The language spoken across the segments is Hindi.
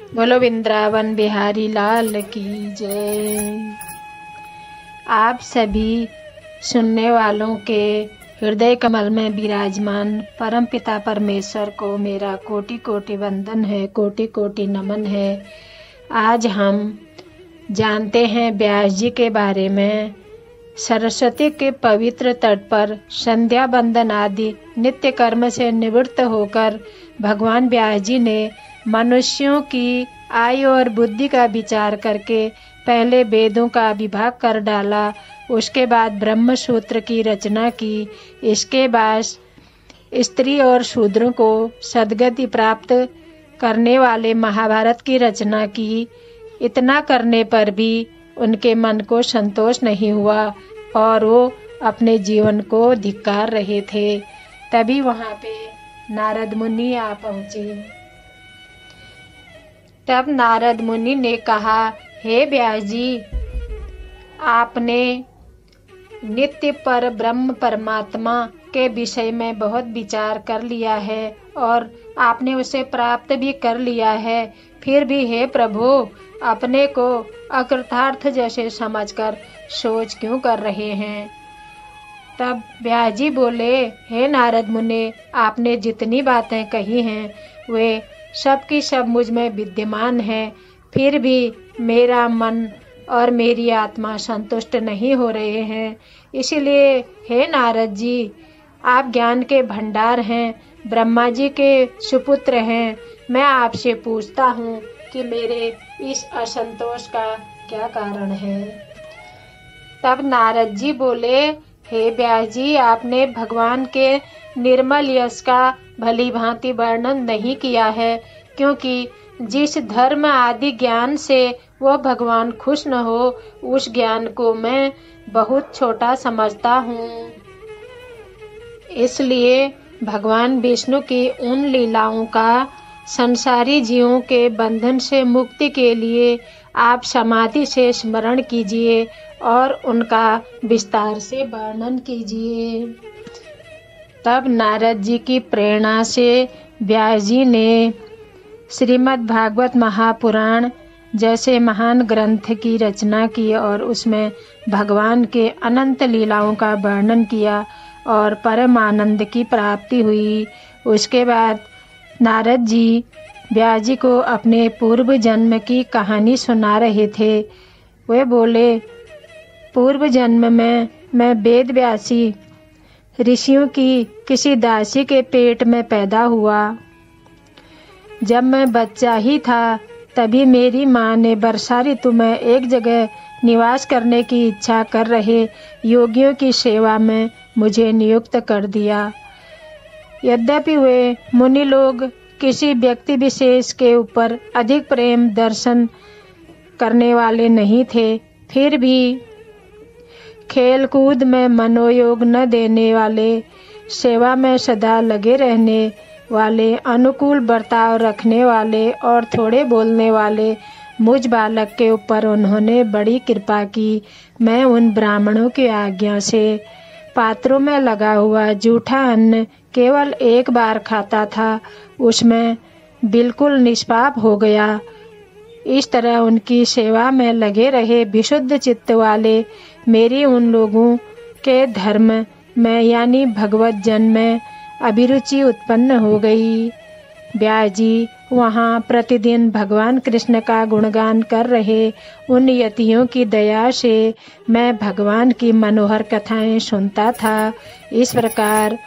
बोलो वृंदावन बिहारी लाल की जय। आप सभी सुनने वालों के हृदय कमल में विराजमान परम पिता परमेश्वर को मेरा कोटि कोटि वंदन है, कोटि कोटि नमन है। आज हम जानते हैं व्यास जी के बारे में। सरस्वती के पवित्र तट पर संध्या बंदन आदि नित्य कर्म से निवृत्त होकर भगवान व्यास जी ने मनुष्यों की आयु और बुद्धि का विचार करके पहले वेदों का विभाग कर डाला, उसके बाद ब्रह्म सूत्र की रचना की, इसके बाद स्त्री और शूद्रों को सद्गति प्राप्त करने वाले महाभारत की रचना की। इतना करने पर भी उनके मन को संतोष नहीं हुआ और वो अपने जीवन को धिक्कार रहे थे। तभी वहाँ पे नारद मुनि आ पहुँचे। तब नारद मुनि ने कहा, हे व्यास जी, आपने नित्य पर ब्रह्म परमात्मा के विषय में बहुत विचार कर लिया है और आपने उसे प्राप्त भी कर लिया है, फिर भी हे प्रभु अपने को अकृतार्थ जैसे समझकर सोच क्यों कर रहे हैं। तब व्यास जी बोले, हे नारद मुनि, आपने जितनी बातें कही हैं वे सब की सब मुझ में विद्यमान है, फिर भी मेरा मन और मेरी आत्मा संतुष्ट नहीं हो रहे हैं। इसलिए हे नारद जी, आप ज्ञान के भंडार हैं, ब्रह्मा जी के सुपुत्र हैं। मैं आपसे पूछता हूँ कि मेरे इस असंतोष का क्या कारण है। तब नारद जी बोले, हे व्यास जी, आपने भगवान के निर्मल यश का भली भांति वर्णन नहीं किया है, क्योंकि जिस धर्म आदि ज्ञान से वह भगवान खुश न हो, उस ज्ञान को मैं बहुत छोटा समझता हूँ। इसलिए भगवान विष्णु की उन लीलाओं का संसारी जीवों के बंधन से मुक्ति के लिए आप समाधि से स्मरण कीजिए और उनका विस्तार से वर्णन कीजिए। तब नारद जी की प्रेरणा से व्यास जी ने श्रीमद् भागवत महापुराण जैसे महान ग्रंथ की रचना की और उसमें भगवान के अनंत लीलाओं का वर्णन किया और परम आनंद की प्राप्ति हुई। उसके बाद नारद जी व्यास जी को अपने पूर्व जन्म की कहानी सुना रहे थे। वे बोले, पूर्व जन्म में मैं वेद व्यासी ऋषियों की किसी दासी के पेट में पैदा हुआ। जब मैं बच्चा ही था तभी मेरी माँ ने वर्षा ऋतु में एक जगह निवास करने की इच्छा कर रहे योगियों की सेवा में मुझे नियुक्त कर दिया। यद्यपि वे मुनि लोग किसी व्यक्ति विशेष के ऊपर अधिक प्रेम दर्शन करने वाले नहीं थे, फिर भी खेल कूद में मनोयोग न देने वाले, सेवा में सदा लगे रहने वाले, अनुकूल बर्ताव रखने वाले और थोड़े बोलने वाले मुझ बालक के ऊपर उन्होंने बड़ी कृपा की। मैं उन ब्राह्मणों की आज्ञा से पात्रों में लगा हुआ जूठा अन्न केवल एक बार खाता था, उसमें बिल्कुल निष्पाप हो गया। इस तरह उनकी सेवा में लगे रहे विशुद्ध चित्त वाले मेरी उन लोगों के धर्म में यानी भगवत जन में अभिरुचि उत्पन्न हो गई। व्यास जी वहाँ प्रतिदिन भगवान कृष्ण का गुणगान कर रहे। उन यतियों की दया से मैं भगवान की मनोहर कथाएं सुनता था। इस प्रकार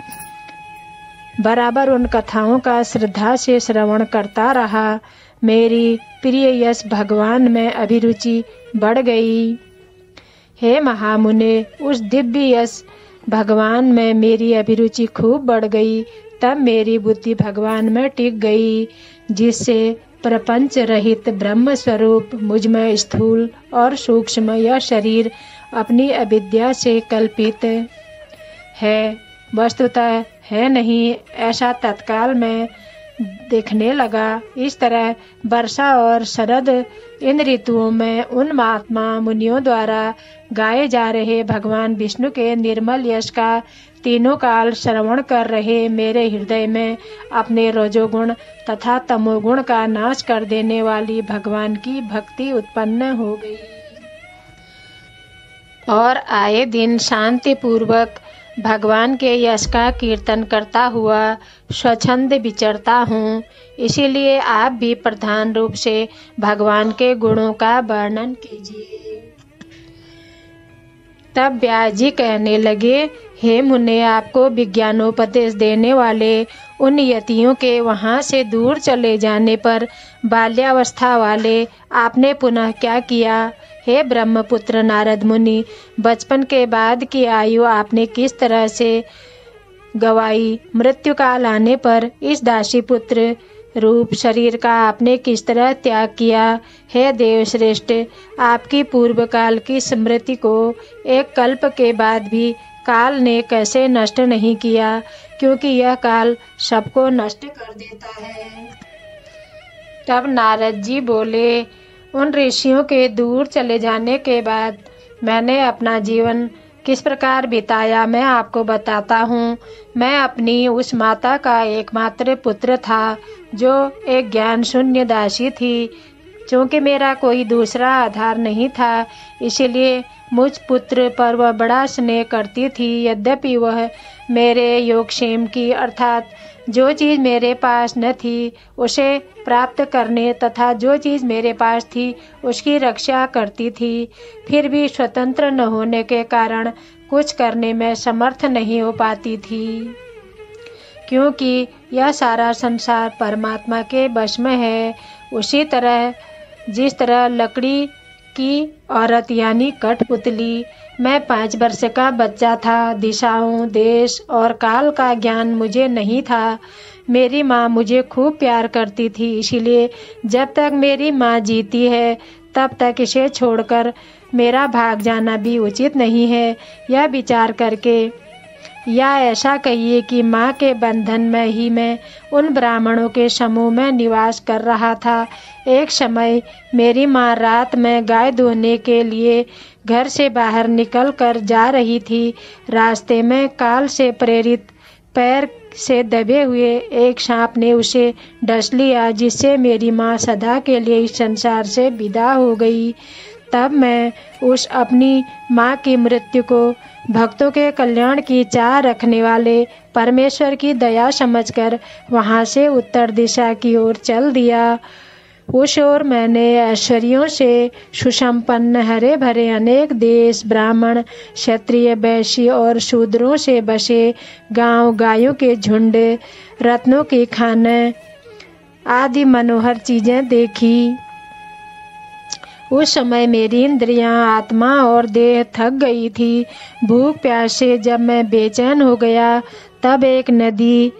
बराबर उन कथाओं का श्रद्धा से श्रवण करता रहा। मेरी प्रिय यश भगवान में अभिरुचि बढ़ गई। हे महामुने, उस दिव्य यश भगवान में मेरी अभिरुचि खूब बढ़ गई। तब मेरी बुद्धि भगवान में टिक गई, जिससे प्रपंच रहित ब्रह्म स्वरूप मुझ में स्थूल और सूक्ष्म यह शरीर अपनी अविद्या से कल्पित है, वस्तुतः है नहीं, ऐसा तत्काल में दिखने लगा। इस तरह वर्षा और शरद इन ऋतुओं में उन महात्मा मुनियों द्वारा गाए जा रहे भगवान विष्णु के निर्मल यश का तीनों काल श्रवण कर रहे मेरे हृदय में अपने रजोगुण तथा तमोगुण का नाश कर देने वाली भगवान की भक्ति उत्पन्न हो गई और आए दिन शांति पूर्वक भगवान के यश का कीर्तन करता हुआ स्वच्छंद विचरता हूँ। इसीलिए आप भी प्रधान रूप से भगवान के गुणों का वर्णन कीजिए। तब व्यास जी कहने लगे, हे मुने, आपको विज्ञानोपदेश देने वाले उन यतियों के वहाँ से दूर चले जाने पर बाल्यावस्था वाले आपने पुनः क्या किया? हे ब्रह्मपुत्र नारद मुनि, बचपन के बाद की आयु आपने किस तरह से गवाई? मृत्यु काल आने पर इस दासी पुत्र रूप शरीर का आपने किस तरह त्याग किया? हे देवश्रेष्ठ, आपकी पूर्व काल की स्मृति को एक कल्प के बाद भी काल ने कैसे नष्ट नहीं किया? क्योंकि यह काल सबको नष्ट कर देता है। तब नारद जी बोले, उन ऋषियों के दूर चले जाने के बाद मैंने अपना जीवन किस प्रकार बिताया मैं आपको बताता हूँ। मैं अपनी उस माता का एकमात्र पुत्र था जो एक ज्ञान शून्य दासी थी। क्योंकि मेरा कोई दूसरा आधार नहीं था, इसलिए मुझ पुत्र पर वह बड़ा स्नेह करती थी। यद्यपि वह मेरे योगक्षेम की अर्थात जो चीज़ मेरे पास न थी उसे प्राप्त करने तथा जो चीज़ मेरे पास थी उसकी रक्षा करती थी, फिर भी स्वतंत्र न होने के कारण कुछ करने में समर्थ नहीं हो पाती थी। क्योंकि यह सारा संसार परमात्मा के वश में है। उसी तरह जिस तरह लकड़ी की औरत यानी कठपुतली, मैं 5 वर्ष का बच्चा था। दिशाओं, देश और काल का ज्ञान मुझे नहीं था। मेरी माँ मुझे खूब प्यार करती थी, इसीलिए जब तक मेरी माँ जीती है तब तक इसे छोड़कर मेरा भाग जाना भी उचित नहीं है। यह विचार करके या ऐसा कहिए कि माँ के बंधन में ही मैं उन ब्राह्मणों के समूह में निवास कर रहा था। एक समय मेरी माँ रात में गाय दूहने के लिए घर से बाहर निकल कर जा रही थी। रास्ते में काल से प्रेरित पैर से दबे हुए एक सांप ने उसे डस लिया, जिससे मेरी माँ सदा के लिए इस संसार से विदा हो गई। तब मैं उस अपनी माँ की मृत्यु को भक्तों के कल्याण की चाह रखने वाले परमेश्वर की दया समझकर वहाँ से उत्तर दिशा की ओर चल दिया। उस ओर मैंने ऐश्वर्यों से सुसंपन्न हरे भरे अनेक देश, ब्राह्मण, क्षत्रिय, वैश्य और शूद्रों से बसे गांव, गायों के झुंड, रत्नों की खानें आदि मनोहर चीजें देखी। उस समय मेरी इंद्रियां, आत्मा और देह थक गई थी। भूख प्यास से जब मैं बेचैन हो गया तब एक नदी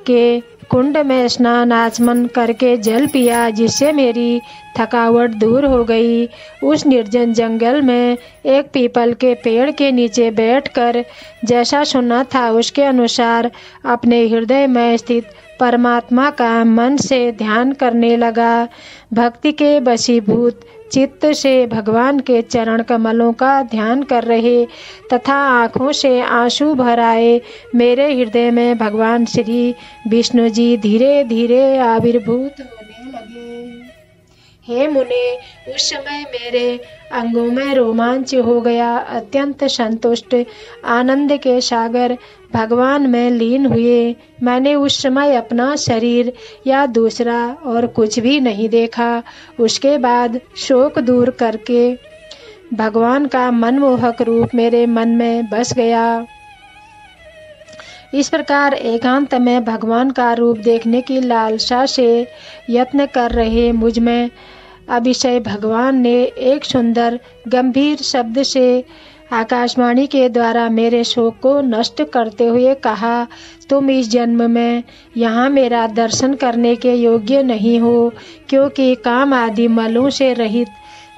के कुंड में स्नान आचमन करके जल पिया, जिससे मेरी थकावट दूर हो गई। उस निर्जन जंगल में एक पीपल के पेड़ के नीचे बैठकर जैसा सुना था उसके अनुसार अपने हृदय में स्थित परमात्मा का मन से ध्यान करने लगा। भक्ति के वशीभूत चित्त से भगवान के चरण कमलों का ध्यान कर रहे तथा आँखों से आंसू भर आए मेरे हृदय में भगवान श्री विष्णु जी धीरे धीरे आविर्भूत होने लगे। हे मुने, उस समय मेरे अंगों में रोमांच हो गया। अत्यंत संतुष्ट आनंद के सागर भगवान में लीन हुए। मैंने उस समय अपना शरीर या दूसरा और कुछ भी नहीं देखा। उसके बाद शोक दूर करके भगवान का मनमोहक रूप मेरे मन में बस गया। इस प्रकार एकांत में भगवान का रूप देखने की लालसा से यत्न कर रहे मुझ में अभिषय भगवान ने एक सुंदर गंभीर शब्द से आकाशवाणी के द्वारा मेरे शोक को नष्ट करते हुए कहा, तुम इस जन्म में यहाँ मेरा दर्शन करने के योग्य नहीं हो, क्योंकि काम आदि मलों से रहित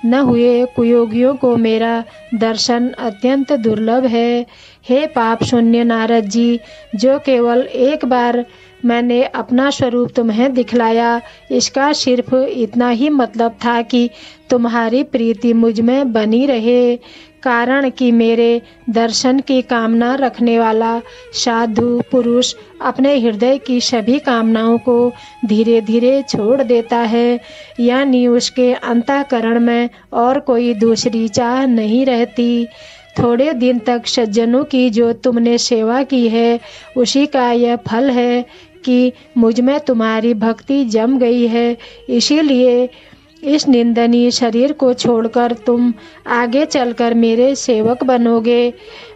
न हुए कुयोगियों को मेरा दर्शन अत्यंत दुर्लभ है। हे पाप शून्य नारद जी, जो केवल एक बार मैंने अपना स्वरूप तुम्हें दिखलाया। इसका सिर्फ इतना ही मतलब था कि तुम्हारी प्रीति मुझ में बनी रहे, कारण कि मेरे दर्शन की कामना रखने वाला साधु पुरुष अपने हृदय की सभी कामनाओं को धीरे धीरे छोड़ देता है, यानी उसके अंतःकरण में और कोई दूसरी चाह नहीं रहती। थोड़े दिन तक सज्जनों की जो तुमने सेवा की है, उसी का यह फल है कि मुझ में तुम्हारी भक्ति जम गई है। इसीलिए इस निंदनीय शरीर को छोड़कर तुम आगे चलकर मेरे सेवक बनोगे।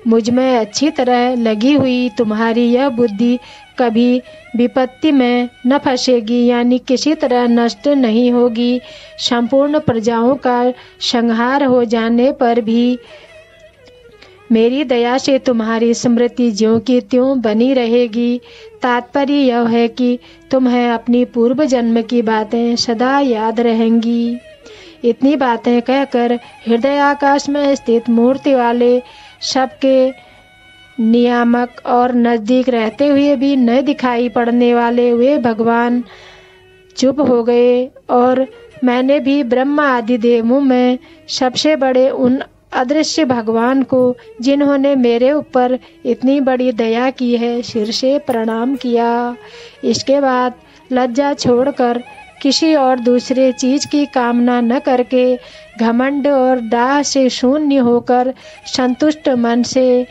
मुझ में अच्छी तरह लगी हुई तुम्हारी यह बुद्धि कभी विपत्ति में न फंसेगी, यानी किसी तरह नष्ट नहीं होगी। संपूर्ण प्रजाओं का संहार हो जाने पर भी मेरी दया से तुम्हारी स्मृति ज्यों की त्यों बनी रहेगी। तात्पर्य यह है कि तुम्हें अपनी पूर्व जन्म की बातें सदा याद रहेंगी। इतनी बातें कहकर हृदय आकाश में स्थित मूर्ति वाले, सबके नियामक और नजदीक रहते हुए भी न दिखाई पड़ने वाले वे भगवान चुप हो गए, और मैंने भी ब्रह्मा आदि देवों में सबसे बड़े उन अदृश्य भगवान को, जिन्होंने मेरे ऊपर इतनी बड़ी दया की है, सिर से प्रणाम किया। इसके बाद लज्जा छोड़कर किसी और दूसरे चीज की कामना न करके, घमंड और दाह से शून्य होकर संतुष्ट मन से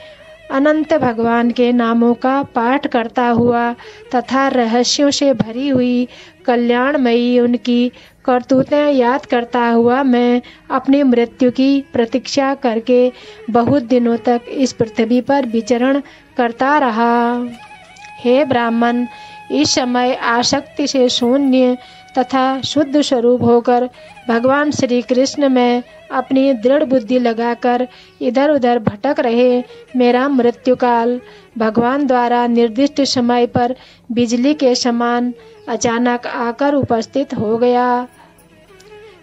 अनंत भगवान के नामों का पाठ करता हुआ तथा रहस्यों से भरी हुई कल्याणमयी उनकी करतूतें याद करता हुआ मैं अपनी मृत्यु की प्रतीक्षा करके बहुत दिनों तक इस पृथ्वी पर विचरण करता रहा। हे ब्राह्मण, इस समय आसक्ति से शून्य तथा शुद्ध स्वरूप होकर भगवान श्री कृष्ण में अपनी दृढ़ बुद्धि लगाकर इधर उधर भटक रहे मेरा मृत्युकाल भगवान द्वारा निर्दिष्ट समय पर बिजली के समान अचानक आकर उपस्थित हो गया।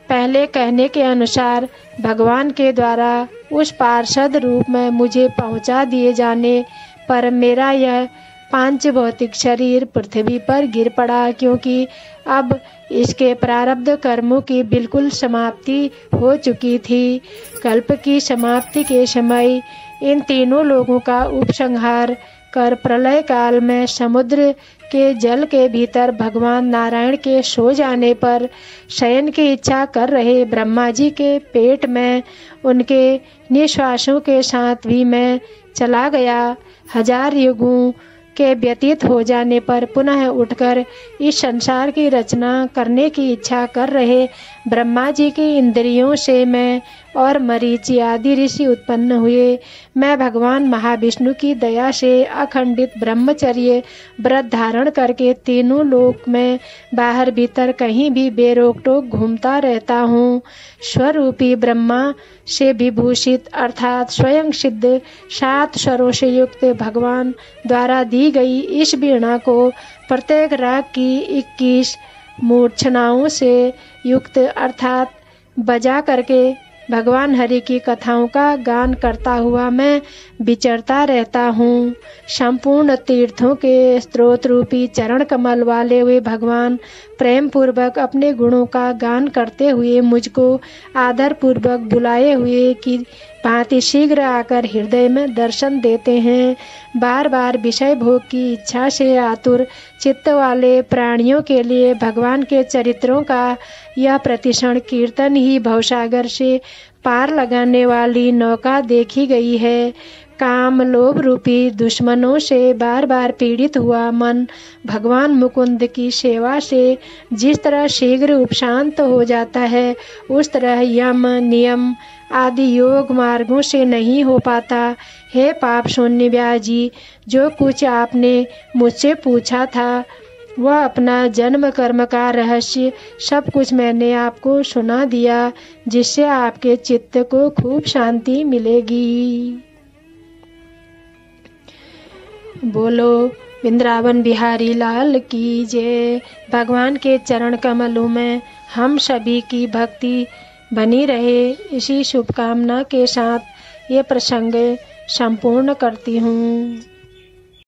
पहले कहने के अनुसार भगवान के द्वारा उस पार्षद रूप में मुझे पहुंचा दिए जाने पर मेरा यह पांच भौतिक शरीर पृथ्वी पर गिर पड़ा, क्योंकि अब इसके प्रारब्ध कर्मों की बिल्कुल समाप्ति हो चुकी थी। कल्प की समाप्ति के समय इन तीनों लोगों का उपसंहार कर प्रलय काल में समुद्र के जल के भीतर भगवान नारायण के सो जाने पर शयन की इच्छा कर रहे ब्रह्मा जी के पेट में उनके निश्वासों के साथ भी मैं चला गया। 1000 युगों के व्यतीत हो जाने पर पुनः उठकर इस संसार की रचना करने की इच्छा कर रहे ब्रह्मा जी की इंद्रियों से मैं और मरीचि आदि ऋषि उत्पन्न हुए। मैं भगवान महाविष्णु की दया से अखंडित ब्रह्मचर्य व्रत धारण करके तीनों लोक में बाहर भीतर कहीं भी बेरोक टोक घूमता रहता हूँ। स्वरूपी ब्रह्मा से विभूषित अर्थात स्वयं सिद्ध 7 स्वरों से युक्त भगवान द्वारा दी गई इस वीणा को प्रत्येक राग की 21 मूर्छनाओं से युक्त अर्थात बजा करके भगवान हरि की कथाओं का गान करता हुआ मैं विचरता रहता हूँ। संपूर्ण तीर्थों के स्रोत रूपी चरण कमल वाले हुए भगवान प्रेम पूर्वक अपने गुणों का गान करते हुए मुझको आदर पूर्वक बुलाए हुए की भांति शीघ्र आकर हृदय में दर्शन देते हैं। बार बार विषय भोग की इच्छा से आतुर चित्त वाले प्राणियों के लिए भगवान के चरित्रों का यह प्रतिक्षण कीर्तन ही भवसागर से पार लगाने वाली नौका देखी गई है। काम लोभ रूपी दुश्मनों से बार बार पीड़ित हुआ मन भगवान मुकुंद की सेवा से जिस तरह शीघ्र उपशांत हो जाता है, उस तरह यम नियम आदि योग मार्गों से नहीं हो पाता। हे पाप शून्य व्यास जी, जो कुछ आपने मुझसे पूछा था वह अपना जन्म कर्म का रहस्य सब कुछ मैंने आपको सुना दिया, जिससे आपके चित्त को खूब शांति मिलेगी। बोलो वृंदावन बिहारी लाल की जय। भगवान के चरण कमलों में हम सभी की भक्ति बनी रहे, इसी शुभकामना के साथ ये प्रसंग संपूर्ण करती हूँ।